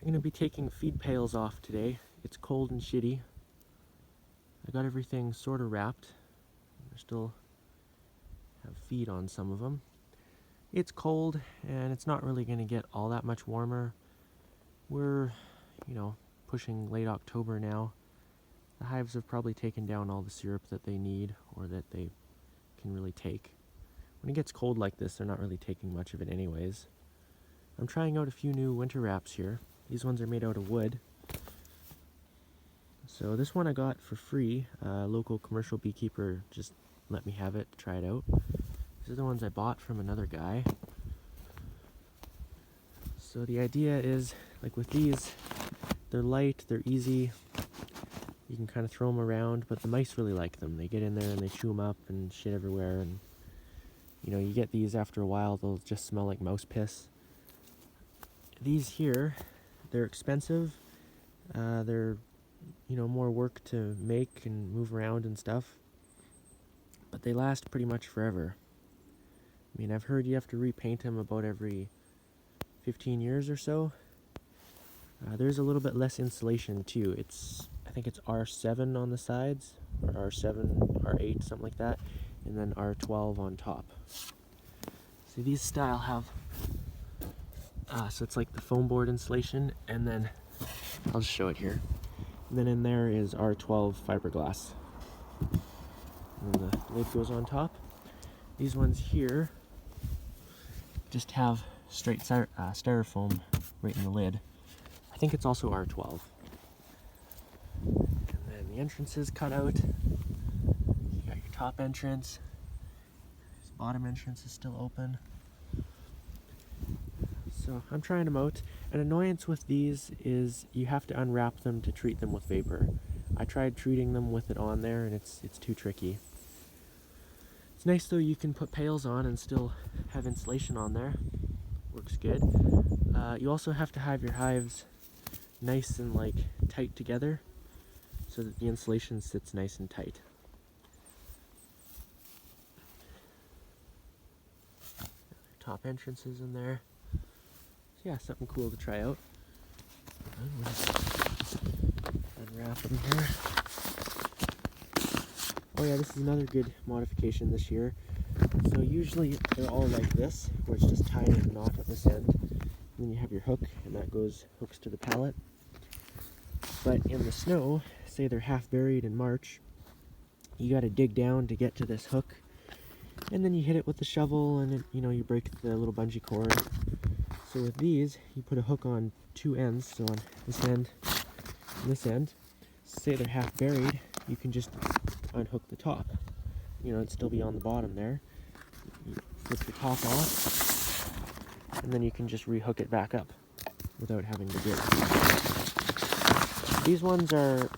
I'm going to be taking feed pails off today. It's cold and shitty. I got everything sort of wrapped. I still have feed on some of them. It's cold and it's not really going to get all that much warmer. We're, pushing late October now. The hives have probably taken down all the syrup that they need or that they can really take. When it gets cold like this, they're not really taking much of it anyways. I'm trying out a few new winter wraps here. These ones are made out of wood. So this one I got for free. A local commercial beekeeper just let me have it to try it out. These are the ones I bought from another guy. So the idea is, like with these, they're light, they're easy. You can kind of throw them around, but the mice really like them. They get in there and they chew them up and shit everywhere. And you get these after a while, they'll just smell like mouse piss. These here, they're expensive. They're, more work to make and move around and stuff. But they last pretty much forever. I mean, I've heard you have to repaint them about every 15 years or so. There's a little bit less insulation too. I think it's R7 on the sides, or R7, R8, something like that, and then R12 on top. See, these style have, so it's like the foam board insulation, and then, I'll just show it here. And then in there is R12 fiberglass. And then the lid goes on top. These ones here just have straight styrofoam right in the lid. I think it's also R12. And then the entrance is cut out. You got your top entrance. This bottom entrance is still open. So I'm trying them out. An annoyance with these is you have to unwrap them to treat them with vapor. I tried treating them with it on there and it's too tricky. It's nice though, you can put pails on and still have insulation on there. Works good. You also have to have your hives nice and tight together so that the insulation sits nice and tight. Top entrances in there. So yeah, something cool to try out. We'll just unwrap them here. Oh yeah, this is another good modification this year. So usually they're all like this, where it's just tied in a knot at this end. And then you have your hook, and that hooks to the pallet. But in the snow, say they're half buried in March, you gotta dig down to get to this hook. And then you hit it with the shovel, and it, you break the little bungee cord. So with these, you put a hook on two ends, so on this end and this end. Say they're half buried, you can just unhook the top. It'd still be on the bottom there. You flip the top off, and then you can just rehook it back up without having to dig. These ones are,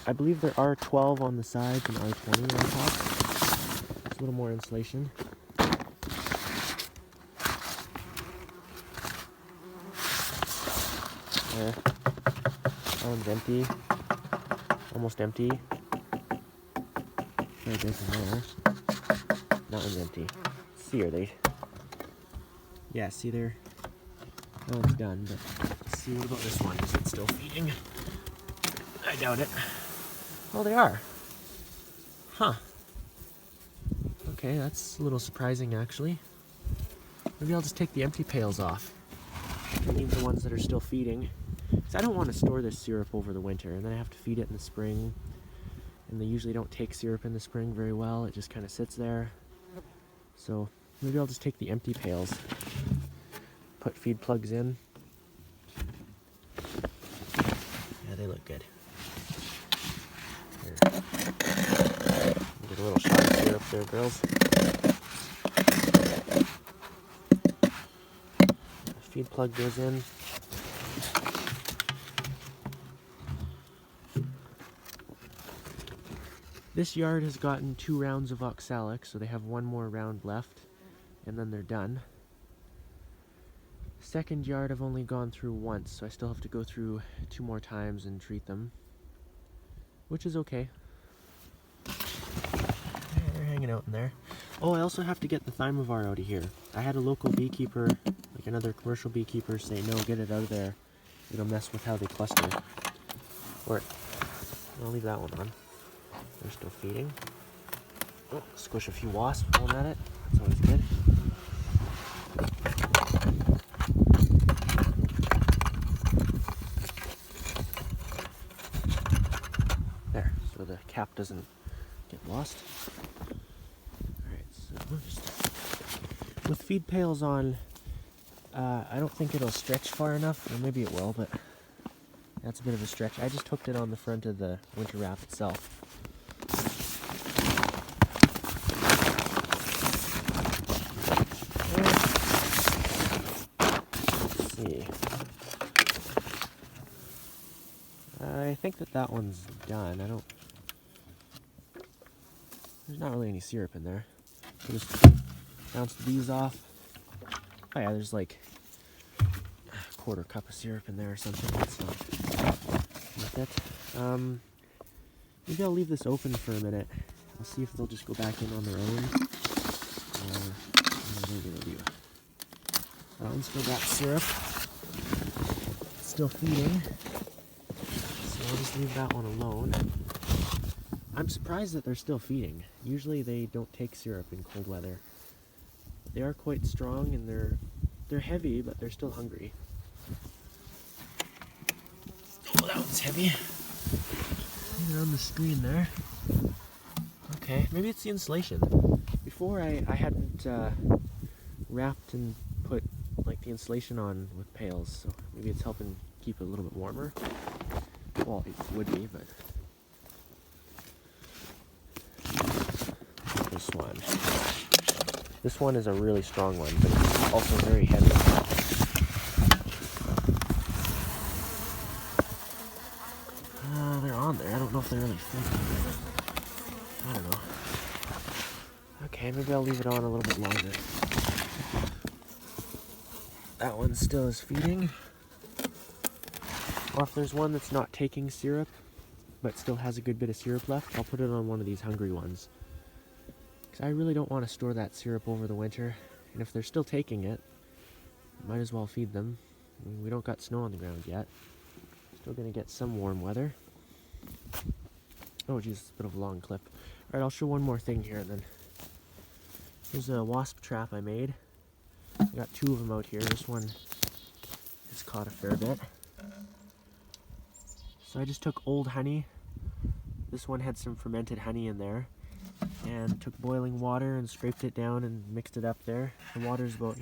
I believe they're R12 on the sides and R20 on top. It's a little more insulation. There. That one's empty. Almost empty. There it is in there. That one's empty. See, are they? Yeah, see there? That one's done, but let's see, what about this one? Is it still feeding? I doubt it. Oh, they are. Huh. Okay, that's a little surprising, actually. Maybe I'll just take the empty pails off. I need the ones that are still feeding. Because I don't want to store this syrup over the winter, and then I have to feed it in the spring. And they usually don't take syrup in the spring very well. It just kind of sits there. So maybe I'll just take the empty pails. Put feed plugs in. Yeah, they look good. Here. Get a little shot of syrup there, girls. Feed plug goes in. This yard has gotten 2 rounds of oxalic, so they have 1 more round left, and then they're done. Second yard I've only gone through once, so I still have to go through 2 more times and treat them, which is okay. They're hanging out in there. Oh, I also have to get the thymovar out of here. I had a local beekeeper, like another commercial beekeeper, say, no, get it out of there. it'll mess with how they cluster. Or, I'll leave that one on. They're still feeding. Oh, squish a few wasps while I'm at it. That's always good. There, so the cap doesn't get lost. Alright, so just with feed pails on, I don't think it'll stretch far enough, or maybe it will, but that's a bit of a stretch. I just hooked it on the front of the winter wrap itself. Let's see. I think that one's done. There's not really any syrup in there. So just bounce these off. Oh yeah, there's like a quarter cup of syrup in there or something. That's not worth it. Maybe I'll leave this open for a minute. I'll see if they'll just go back in on their own. What are they gonna do? That one's still got syrup. It's still feeding. So I'll just leave that one alone. I'm surprised that they're still feeding. Usually they don't take syrup in cold weather. They are quite strong and they're heavy, but they're still hungry. Oh, that one's heavy. They're on the screen there. Okay, maybe it's the insulation. Before I hadn't wrapped and put like the insulation on with pails, so maybe it's helping keep it a little bit warmer. Well, it would be, but this one. This one is a really strong one, but it's also very heavy. They're on there. I don't know if they're really thinking. I don't know. Okay, maybe I'll leave it on a little bit longer. That one still is feeding. Or if there's one that's not taking syrup, but still has a good bit of syrup left, I'll put it on one of these hungry ones. Because I really don't want to store that syrup over the winter, and if they're still taking it, might as well feed them. I mean, we don't got snow on the ground yet. Still gonna get some warm weather. Oh geez, it's a bit of a long clip. Alright, I'll show one more thing here and then. Here's a wasp trap I made. I got two of them out here. This one has caught a fair bit. So I just took old honey. This one had some fermented honey in there. And took boiling water and scraped it down and mixed it up there. The water's about,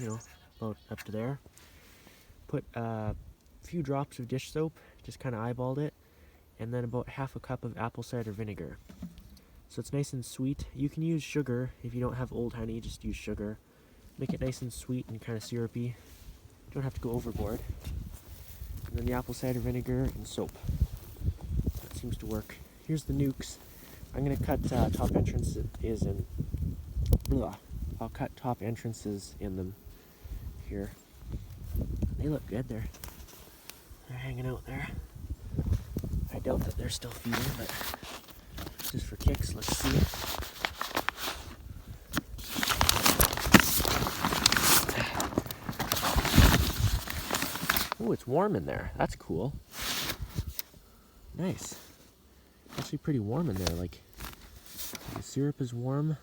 about up to there. Put a few drops of dish soap, just kind of eyeballed it, and then about half a cup of apple cider vinegar. So it's nice and sweet. You can use sugar if you don't have old honey, just use sugar. Make it nice and sweet and kind of syrupy. Don't have to go overboard. And then the apple cider vinegar and soap. That seems to work. Here's the nukes. I'm going to cut top entrances in. I'll cut top entrances in them here. They look good. They're hanging out there. I doubt that they're still feeding, but just for kicks, let's see. Oh, it's warm in there. That's cool. Nice. Actually pretty warm in there. Like, the syrup is warm.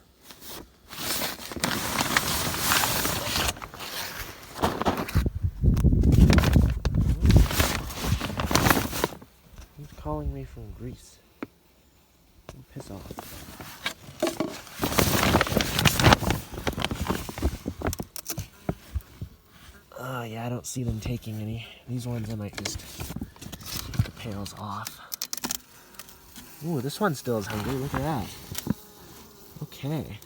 He's calling me from Greece. Oh, piss off. Yeah, I don't see them taking any. These ones I might just take the pails off. Ooh, this one still is hungry. Look at that. Okay.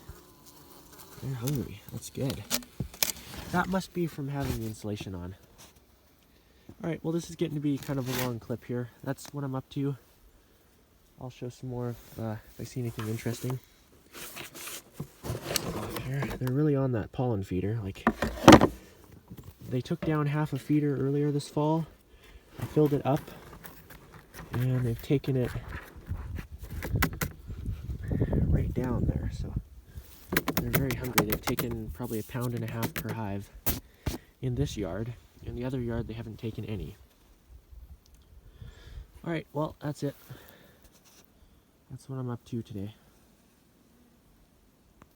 They're hungry. That's good. That must be from having the insulation on. Alright, well this is getting to be kind of a long clip here. That's what I'm up to. I'll show some more if I see anything interesting. They're really on that pollen feeder. Like, they took down half a feeder earlier this fall. I filled it up, and they've taken it right down there. So they're very hungry. They've taken probably 1.5 pounds per hive in this yard. In the other yard, they haven't taken any. Alright, well, that's it. That's what I'm up to today.